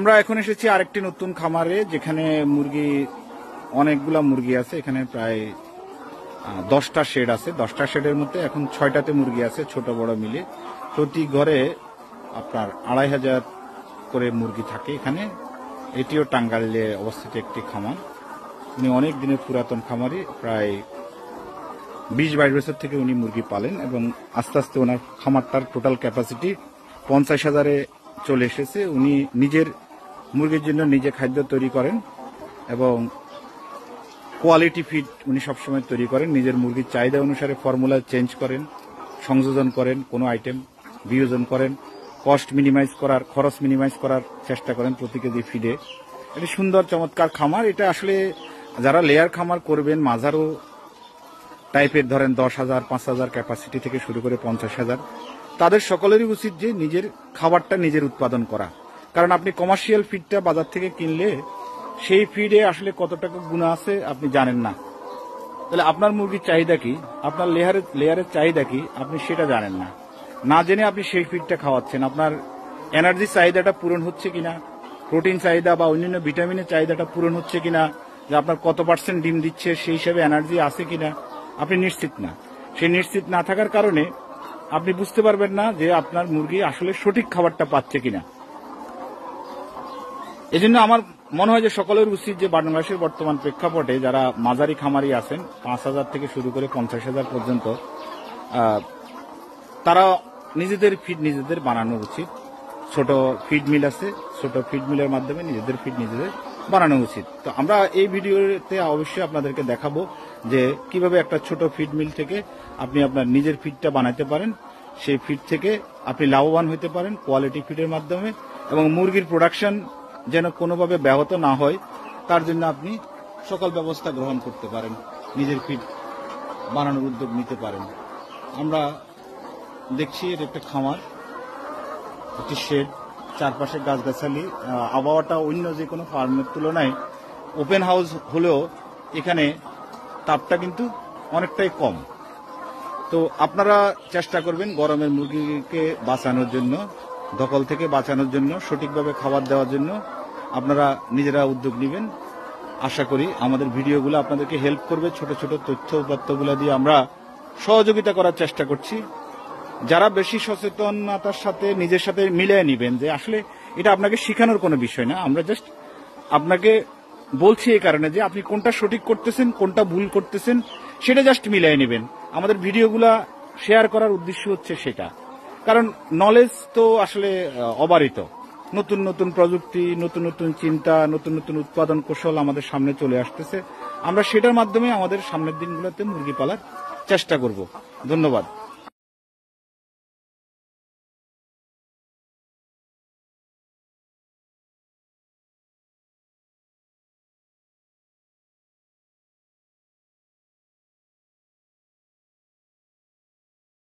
আমরা এখন এসেছি আরেকটি নতুন খামারে, যেখানে মুরগি অনেকগুলা মুরগি আছে। এখানে প্রায় 10টা শেড আছে। 10টা শেডের মধ্যে এখন 6টাতে মুরগি আছে, ছোট বড় মিলে। প্রতি ঘরে আপনার 2500 করে মুরগি থাকে এখানে। এটিও টাঙ্গাইলে অবস্থিত একটি খামার। উনি অনেক দিনের পুরাতন খামারি, প্রায় 20-22 বছর থেকে উনি মুরগি পালেন এবং আস্তে আস্তে ওনার খামারটার টোটাল ক্যাপাসিটি 50,000-এ চলে এসেছে। উনি নিজের মুরগির জন্য নিজে খাদ্য তৈরি করেন এবং কোয়ালিটি ফিড উনি সবসময় তৈরি করেন। নিজের মুরগির চাহিদা অনুসারে ফর্মুলা চেঞ্জ করেন, সংযোজন করেন, কোনো আইটেম বিয়োজন করেন, কস্ট মিনিমাইজ করার, খরচ মিনিমাইজ করার চেষ্টা করেন প্রতি কেজি ফিডে। এটি সুন্দর চমৎকার খামার। এটা আসলে যারা লেয়ার খামার করবেন, মাঝারো টাইপের, ধরেন 10,000, 5,000 ক্যাপাসিটি থেকে শুরু করে 50,000, তাদের সকলেরই উচিত যে নিজের খাবারটা নিজের উৎপাদন করা। কারণ আপনি কমার্শিয়াল ফিডটা বাজার থেকে কিনলে সেই ফিডে আসলে কত টাকা গুণ আছে আপনি জানেন না। তাহলে আপনার মুরগির চাহিদা কি, আপনার লেয়ারের চাহিদা কি, আপনি সেটা জানেন না। না জেনে আপনি সেই ফিডটা খাওয়াচ্ছেন। আপনার এনার্জি চাহিদাটা পূরণ হচ্ছে কিনা, প্রোটিন চাহিদা বা অন্যান্য ভিটামিনের চাহিদাটা পূরণ হচ্ছে কিনা, যে আপনার কত পার্সেন্ট ডিম দিচ্ছে সেই হিসাবে এনার্জি আছে কিনা, আপনি নিশ্চিত না। সেই নিশ্চিত না থাকার কারণে আপনি বুঝতে পারবেন না যে আপনার মুরগি আসলে সঠিক খাবারটা পাচ্ছে কিনা। এজন্য আমার মনে হয় যে সকলের উচিত যে বাংলাদেশের বর্তমান প্রেক্ষাপটে যারা মাঝারি খামারি আছেন, 5,000 থেকে শুরু করে 50,000 পর্যন্ত, তারা নিজেদের ফিড নিজেদের বানানো উচিত। ছোট ফিড মিল আছে, ছোট ফিড মিলের মাধ্যমে নিজেদের ফিড নিজেদের বানানো উচিত। তো আমরা এই ভিডিওতে অবশ্যই আপনাদেরকে দেখাবো যে কিভাবে একটা ছোট ফিড মিল থেকে আপনি আপনার নিজের ফিডটা বানাতে পারেন। সেই ফিড থেকে আপনি লাভবান হতে পারেন কোয়ালিটি ফিডের মাধ্যমে, এবং মুরগির প্রোডাকশন যেন কোনোভাবে ব্যাহত না হয় তার জন্য আপনি সকল ব্যবস্থা গ্রহণ করতে পারেন, নিজের ফিড বানানোর উদ্যোগ নিতে পারেন। আমরা দেখছি এর একটা খামার, একটি শেড, চারপাশে গাছগাছালি, আবহাওয়াটা অন্য যে কোনো ফার্মের তুলনায় ওপেন হাউস হলেও এখানে তাপটা কিন্তু অনেকটাই কম। তো আপনারা চেষ্টা করবেন গরমের মুরগিকে বাঁচানোর জন্য, দখল থেকে বাঁচানোর জন্য, সঠিকভাবে খাবার দেওয়ার জন্য আপনারা নিজেরা উদ্যোগ নেবেন। আশা করি আমাদের ভিডিওগুলো আপনাদেরকে হেল্প করবে। ছোট ছোট তথ্য উপাত্তগুলো দিয়ে আমরা সহযোগিতা করার চেষ্টা করছি। যারা বেশি সচেতনতার সাথে নিজের সাথে মিলিয়ে নেবেন যে আসলে এটা আপনাকে শেখানোর কোনো বিষয় না, আমরা জাস্ট আপনাকে বলছি এই কারণে যে আপনি কোনটা সঠিক করতেছেন, কোনটা ভুল করতেছেন, সেটা জাস্ট মিলিয়ে নেবেন। আমাদের ভিডিওগুলা শেয়ার করার উদ্দেশ্য হচ্ছে সেটা। কারণ নলেজ তো আসলে অবারিত, নতুন নতুন প্রযুক্তি, নতুন নতুন চিন্তা, নতুন নতুন উৎপাদন কৌশল আমাদের সামনে চলে আসতেছে। আমরা সেটার মাধ্যমে আমাদের সামনের দিনগুলোতে মুরগি পালার চেষ্টা করব। ধন্যবাদ।